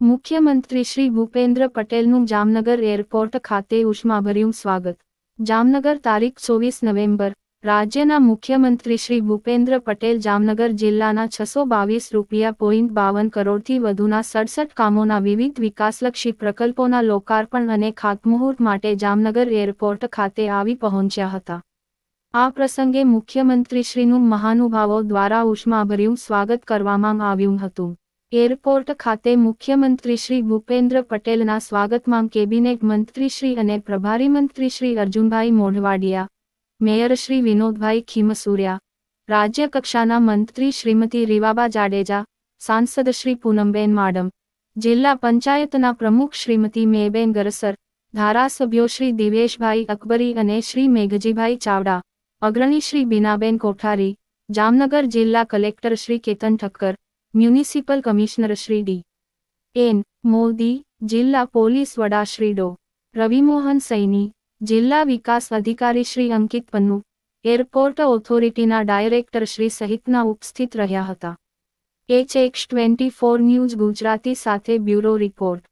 મુખ્યમંત્રી શ્રી ભૂપેન્દ્ર પટેલનું જામનગર એરપોર્ટ ખાતે ઉષ્માભર્યું સ્વાગત. જામનગર તારીખ 24 નવેમ્બર. રાજ્યના મુખ્યમંત્રી શ્રી ભૂપેન્દ્ર પટેલ જામનગર જિલ્લાના ₹622.52 કરોડથી વધુના 67 કામોના વિવિધ વિકાસલક્ષી પ્રકલ્પોના લોકાર્પણ અને ખાતમુહૂર્ત માટે જામનગર એરપોર્ટ ખાતે આવી પહોંચ્યા હતા. આ પ્રસંગે મુખ્યમંત્રીશ્રીનું મહાનુભાવો દ્વારા ઉષ્માભર્યું સ્વાગત કરવામાં આવ્યું હતું. એરપોર્ટ ખાતે મુખ્યમંત્રી શ્રી ભૂપેન્દ્ર પટેલના સ્વાગતમાં કેબિનેટ મંત્રી શ્રી અને પ્રભારી મંત્રી શ્રી અર્જુનભાઈ મોઢવાડિયા, મેયર શ્રી વિનોદભાઈ ખીમસુરિયા, રાજ્ય કક્ષાના મંત્રી શ્રીમતી રીવાબા જાડેજા, સાંસદ શ્રી પૂનમબેન માડમ, જિલ્લા પંચાયતના પ્રમુખ શ્રીમતી મેયબેન ગરસર, ધારાસભ્યો શ્રી દિવેશભાઈ અકબરી અને શ્રી મેઘજીભાઈ ચાવડા, અગ્રણી શ્રી બીનાબેન કોઠારી, જામનગર જિલ્લા collector Shri Ketan Thakkar, municipal commissioner Shri D N. Modi, જિલ્લા પોલીસ વડા શ્રી ડો. રવિમોહન સૈની, જિલ્લા વિકાસ અધિકારી શ્રી અંકિત પન્નુ, એરપોર્ટ ઓથોરિટીના ડાયરેક્ટર શ્રી સહિતના ઉપસ્થિત રહ્યા હતા. HX24 ન્યૂઝ ગુજરાતી સાથે બ્યુરો રિપોર્ટ.